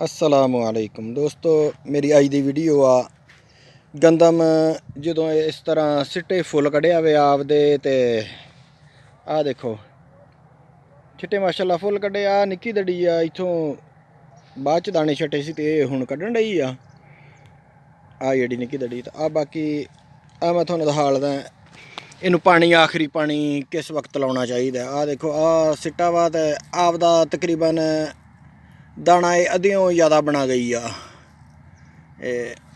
अस्सलामुअलैकुम दोस्तों, मेरी अज की वीडियो आ गंदम जो इस तरह सिट्टे फुल कढ़िया वे आपदे ते आ देखो चिट्टे माशाल्लाह फुल कढ़े। आ निक्की दड़ी आ इथों बाद च दाने छट्टे सी ते हुण कड्ढन डई आ जेह्ड़ी निक्की दड़ी। आ बाकी आ मैं तुहानूं दिखा लदा इनू पानी आखिरी पानी किस वक्त लाना चाहिए। आ देखो आ सिट्टा वा ते आपदा तकरीबन दाना ये अद्धियों ज़्यादा बना गई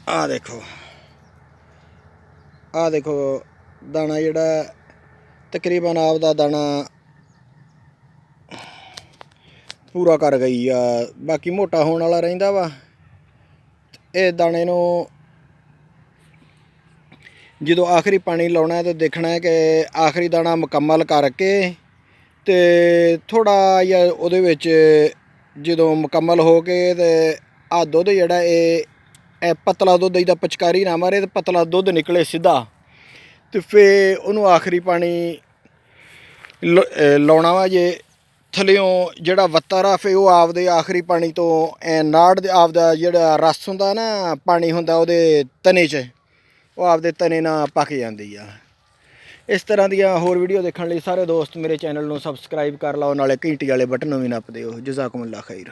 आ देखो दाना जेह्ड़ा तकरीबन आपदा दाना पूरा कर गई बाकी मोटा होने वाला रहिंदा वा। इस दाने नूं जो आखिरी पानी लाना है तो देखना है कि आखिरी दाना मुकम्मल करके ते थोड़ा जिहा उहदे विच जो मुकम्मल हो के ते आ दुद्ध जेह्ड़ा ये पतला दुद्ध जिद्दां पचकारी ना मारे तो पतला दुद्ध निकले सीधा तो फिर उन्होंने आखिरी पानी लाना वा। जे थल्लेओं जेह्ड़ा वत्ता रफ है वो आपदे आखिरी पानी तो नाड़ दे आपदा जेह्ड़ा रस हुंदा ना पानी हुंदा उहदे तने च वो आपदे तने नाल पक जांदी आ। इस तरह दियां होर वीडियो देखने लई सारे दोस्त मेरे चैनल नूं सबसक्राइब कर लाओ, नाले घंटी वाले बटन नूं भी नप्प दिओ। जज़ाकुमुल्लाह खैर।